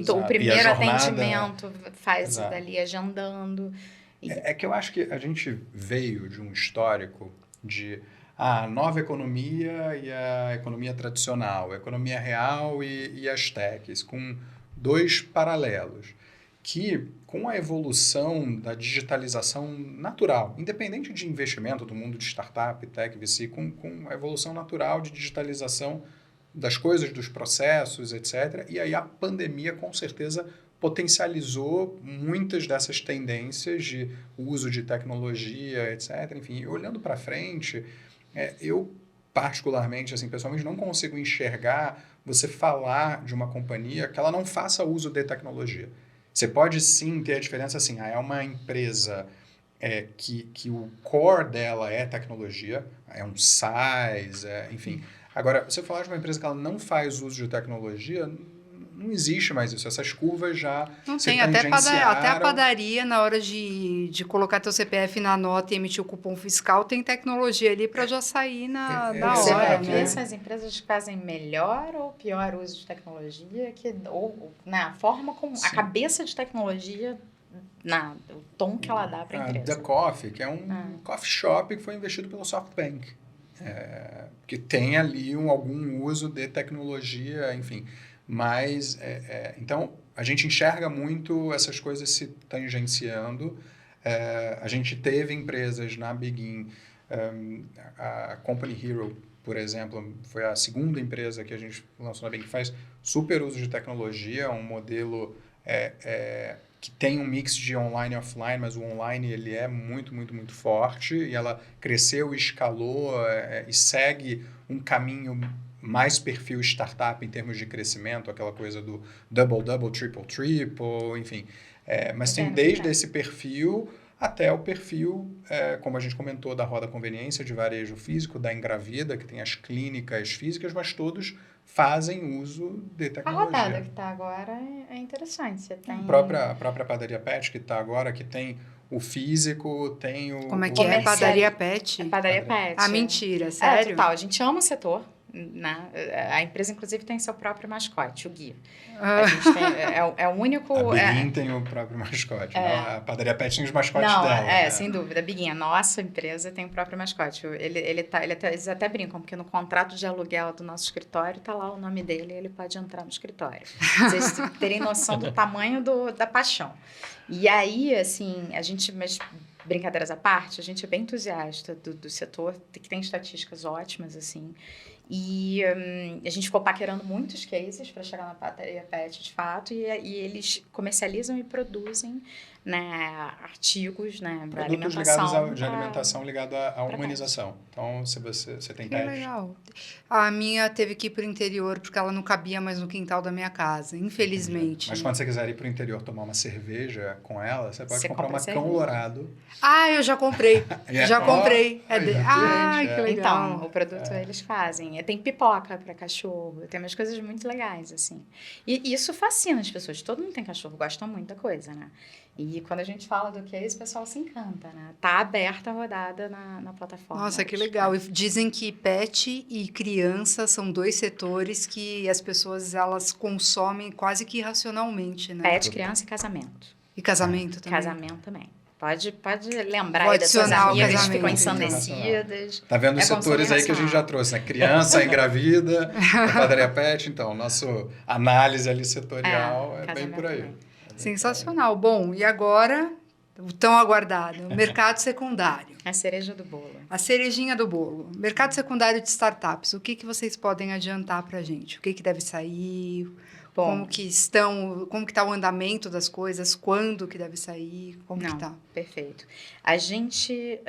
O primeiro atendimento faz dali agendando. É que eu acho que a gente veio de um histórico de a nova economia e a economia tradicional, a economia real e as techs, com dois paralelos. que com a evolução da digitalização natural, independente de investimento do mundo de startup, tech, VC, com a evolução natural de digitalização das coisas, dos processos, etc. E aí a pandemia, com certeza, potencializou muitas dessas tendências de uso de tecnologia, etc. Enfim, olhando para frente, eu particularmente, assim, pessoalmente, não consigo enxergar você falar de uma companhia que ela não faça uso de tecnologia. Você pode sim ter a diferença assim, é uma empresa que o core dela é tecnologia, é um SaaS, enfim. Agora, você falar de uma empresa que ela não faz uso de tecnologia, não existe mais isso. Essas curvas já Não se tem, até a tangenciaram. padaria, na hora de colocar teu CPF na nota e emitir o cupom fiscal, tem tecnologia ali para já sair na Você hora, vai né? ver se as empresas fazem melhor ou pior uso de tecnologia, ou a forma como a cabeça de tecnologia, o tom que ela dá para a empresa. The Coffee, que é um coffee shop que foi investido pelo SoftBank. Que tem ali algum uso de tecnologia, enfim. Mas, então, a gente enxerga muito essas coisas se tangenciando. A gente teve empresas na Begin, a Company Hero, por exemplo, foi a segunda empresa que a gente lançou na Begin, que faz super uso de tecnologia, um modelo que tem um mix de online e offline, mas o online ele é muito, muito, muito forte, e ela cresceu, escalou e segue um caminho mais perfil startup em termos de crescimento, aquela coisa do double, triple, enfim. Mas tem desde esse perfil até o perfil, como a gente comentou, da Roda Conveniência, de varejo físico, da Engravida, que tem as clínicas físicas, mas todos fazem uso de tecnologia. A rodada que está agora é interessante. Você tem... A própria Padaria Pet, que está agora, que tem o físico, tem o... Como é que é? Padaria Pet? Padaria Pet. Ah, mentira, sério? Total. A gente ama o setor. Né? A empresa, inclusive, tem seu próprio mascote, o Guia. A gente tem, o único... A Begin tem o próprio mascote. A Padaria Pet tem os mascotes dela. Sem dúvida. A Begin, a nossa empresa, tem o próprio mascote. Eles até brincam, porque no contrato de aluguel do nosso escritório está lá o nome dele e ele pode entrar no escritório. Vocês terem noção do tamanho da paixão. E aí, assim, mas brincadeiras à parte, a gente é bem entusiasta do setor, que tem estatísticas ótimas, assim. E a gente ficou paquerando muitos cases para chegar na Padaria Pet, de fato, e eles comercializam e produzem, né, artigos, né, para alimentação. De alimentação ligado à humanização. Então, se você tem teste. Legal. A minha teve que ir para o interior porque ela não cabia mais no quintal da minha casa, infelizmente. Mas quando você quiser ir para o interior tomar uma cerveja com ela, você pode comprar uma cerveja. Cão Lourado. Ah, eu já comprei. Já comprei. Que legal. Então, o produto eles fazem. Tem pipoca para cachorro, tem umas coisas muito legais, assim. E isso fascina as pessoas. Todo mundo tem cachorro, gosta muito da coisa, né? E quando a gente fala do case, o pessoal se encanta, né? Tá aberta a rodada na plataforma. Nossa, que legal. E dizem que pet e criança são dois setores que as pessoas, elas consomem quase que irracionalmente, né? Pet, criança e casamento. E casamento também? Casamento também. Pode lembrar aí das suas amigas que ficam ensandecidas. Tá vendo os setores aí que a gente já trouxe, né? Criança, engravida, Padaria Pet. Então, nossa análise ali setorial é bem por aí. Sensacional. Bom, e agora, o tão aguardado, mercado secundário. A cereja do bolo. A cerejinha do bolo. Mercado secundário de startups. O que vocês podem adiantar para a gente? O que deve sair? Bom, como que está o andamento das coisas? Quando que deve sair? Como que está? Perfeito. A gente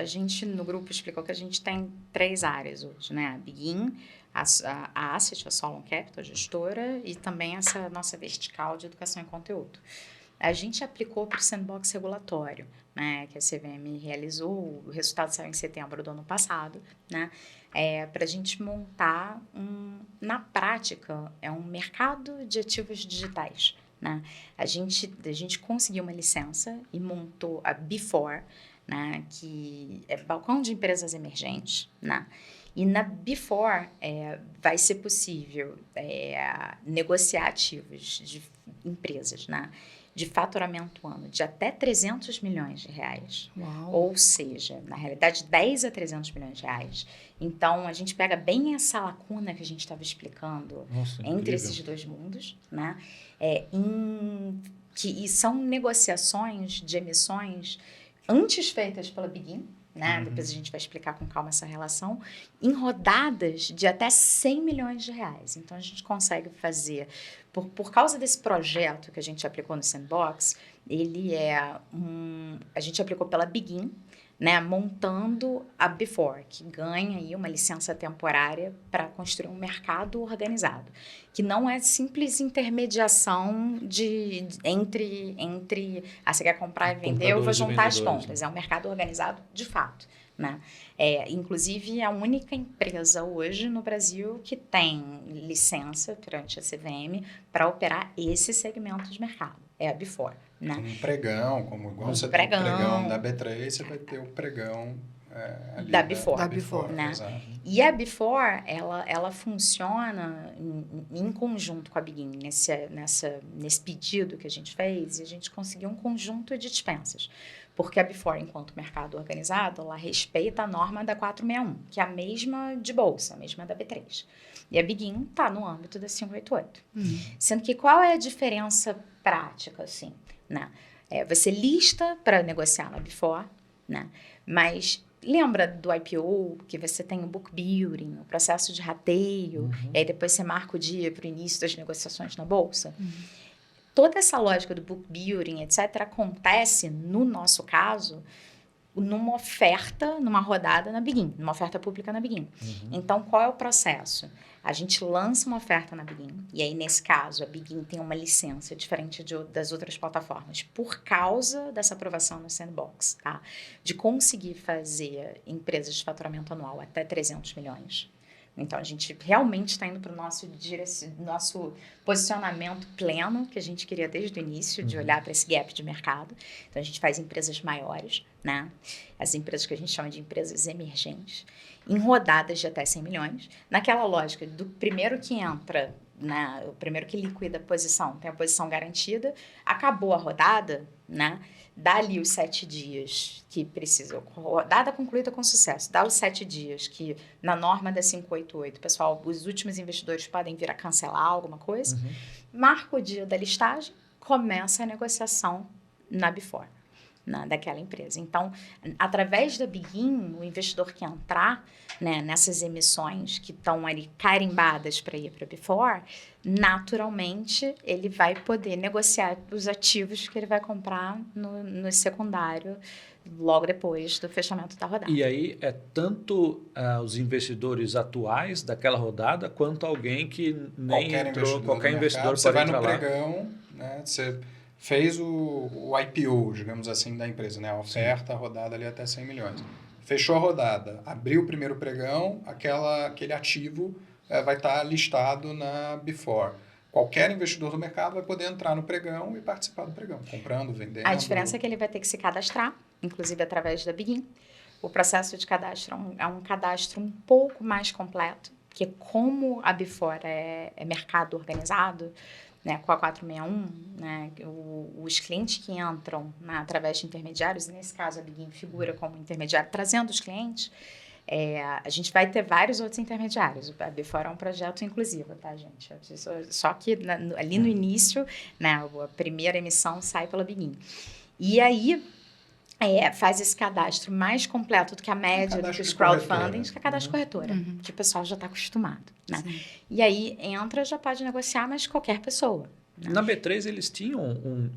no grupo explicou que a gente tem 3 áreas hoje, né? A Begin, a Asset, a Solon Capital, a gestora, e também essa nossa vertical de educação e conteúdo. A gente aplicou para o sandbox regulatório, né, que a CVM realizou, o resultado saiu em setembro do ano passado, né, para a gente montar, na prática, um mercado de ativos digitais. Né? A gente conseguiu uma licença e montou a B4, né, que é balcão de empresas emergentes, né? E na B4 vai ser possível negociar ativos de empresas, né, de faturamento ano de até 300 milhões de reais. Uau. Ou seja, na realidade, 10 a 300 milhões de reais. Então, a gente pega bem essa lacuna que a gente estava explicando. Nossa, entre esses dois mundos, né? Em e são negociações de emissões antes feitas pela Begin, né? Depois a gente vai explicar com calma essa relação, em rodadas de até 100 milhões de reais. Então, a gente consegue fazer, por causa desse projeto que a gente aplicou no Sandbox, a gente aplicou pela Begin, né, montando a Before, que ganha aí uma licença temporária para construir um mercado organizado, que não é simples intermediação entre você quer comprar e vender, eu vou juntar as pontas. Né? É um mercado organizado de fato. Né? Inclusive, é a única empresa hoje no Brasil que tem licença perante a CVM para operar esse segmento de mercado. É a Before. Né? Um pregão, igual você tem o pregão da B3, você vai ter o pregão ali da Before. Da Before, né? Exato. E a Before, ela funciona em conjunto com a Begin, nesse pedido que a gente fez, e a gente conseguiu um conjunto de dispensas. Porque a Before, enquanto mercado organizado, ela respeita a norma da 461, que é a mesma de bolsa, a mesma da B3. E a Begin está no âmbito da 588. Sendo que qual é a diferença prática, assim? Né? Você lista para negociar na Before, né? Mas lembra do IPO, que você tem o book building, o processo de rateio, e aí depois você marca o dia para o início das negociações na bolsa? Toda essa lógica do book building, etc., acontece, no nosso caso, numa oferta, numa rodada na Begin, numa oferta pública na Begin. Então, qual é o processo? A gente lança uma oferta na Begin, e aí, nesse caso, a Begin tem uma licença diferente das outras plataformas, por causa dessa aprovação no Sandbox, tá? De conseguir fazer empresas de faturamento anual até 300 milhões. Então, a gente realmente está indo para o nosso posicionamento pleno, que a gente queria desde o início, de olhar para esse gap de mercado. Então, a gente faz empresas maiores, né? As empresas que a gente chama de empresas emergentes, em rodadas de até 100 milhões. Naquela lógica do primeiro que entra, né? O primeiro que liquida a posição, tem a posição garantida, acabou a rodada, né? Dá ali os 7 dias que precisa, rodada concluída com sucesso, dá os 7 dias que, na norma da 588, pessoal, os últimos investidores podem vir a cancelar alguma coisa, marca o dia da listagem, começa a negociação na Before, daquela empresa. Então, através da Begin, o investidor que entrar, né, nessas emissões que estão ali carimbadas para ir para a Before, naturalmente ele vai poder negociar os ativos que ele vai comprar no secundário logo depois do fechamento da rodada. E aí é tanto os investidores atuais daquela rodada, quanto alguém que nem entrou, qualquer investidor pode entrar lá. Você vai no pregão, né, você fez o IPO, digamos assim, da empresa, né, a oferta, a rodada ali até 100 milhões. Fechou a rodada, abriu o primeiro pregão, aquele ativo vai estar listado na Before. Qualquer investidor do mercado vai poder entrar no pregão e participar do pregão, comprando, vendendo. A diferença é que ele vai ter que se cadastrar, inclusive através da Begin. O processo de cadastro é um cadastro um pouco mais completo, porque como a Before é mercado organizado, né, com a 461, né, os clientes que entram, né, através de intermediários, e nesse caso a Begin figura como intermediário, trazendo os clientes, a gente vai ter vários outros intermediários. A Before é um projeto inclusivo, tá, gente? Só que ali no início, né, a primeira emissão sai pela Begin. E aí, faz esse cadastro mais completo do que a média do que os crowdfundings, que é cadastro corretora, que o pessoal já está acostumado. Né? E aí, entra, já pode negociar, mas qualquer pessoa. Né? Na B3, eles tinham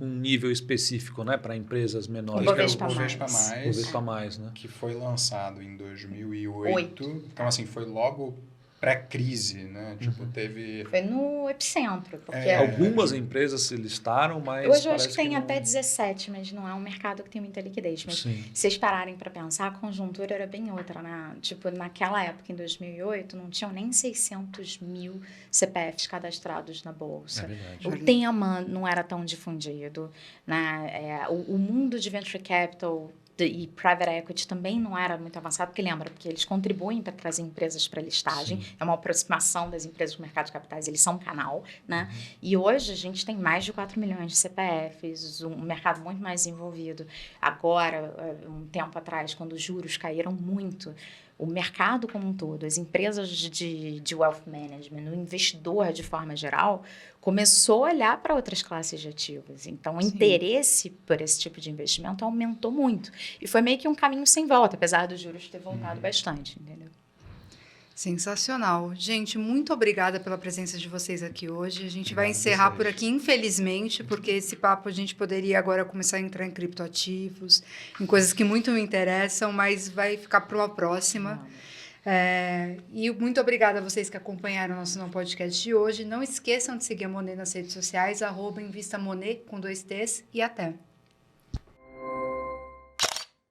um nível específico, né, para empresas menores. O Bovespa Mais, né? Que foi lançado em 2008. Então, assim, foi logo pré-crise, né? Tipo, teve... Foi no epicentro. Porque algumas empresas se listaram, mas hoje eu acho que tem até 17, mas não é um mercado que tem muita liquidez. Mas se vocês pararem para pensar, a conjuntura era bem outra, né? Tipo, naquela época, em 2008, não tinham nem 600 mil CPFs cadastrados na Bolsa. É verdade. O tema não era tão difundido. Né? O mundo de venture capital e private equity também não era muito avançado, porque eles contribuem para trazer empresas para listagem, é uma aproximação das empresas do mercado de capitais, eles são um canal, né? E hoje a gente tem mais de 4 milhões de CPFs, um mercado muito mais envolvido. Agora, um tempo atrás, quando os juros caíram muito, o mercado como um todo, as empresas de wealth management, o investidor de forma geral, começou a olhar para outras classes de ativos. Então, o Sim. interesse por esse tipo de investimento aumentou muito. E foi meio que um caminho sem volta, apesar dos juros ter voltado bastante, entendeu? Sensacional. Gente, muito obrigada pela presença de vocês aqui hoje. A gente vai Obrigado a encerrar vocês. por aqui, infelizmente, porque esse papo a gente poderia agora começar a entrar em criptoativos, em coisas que muito me interessam, mas vai ficar para uma próxima. E muito obrigada a vocês que acompanharam o nosso podcast de hoje. Não esqueçam de seguir a Monet nas redes sociais, @InvistaMonet com 2 T's, e até!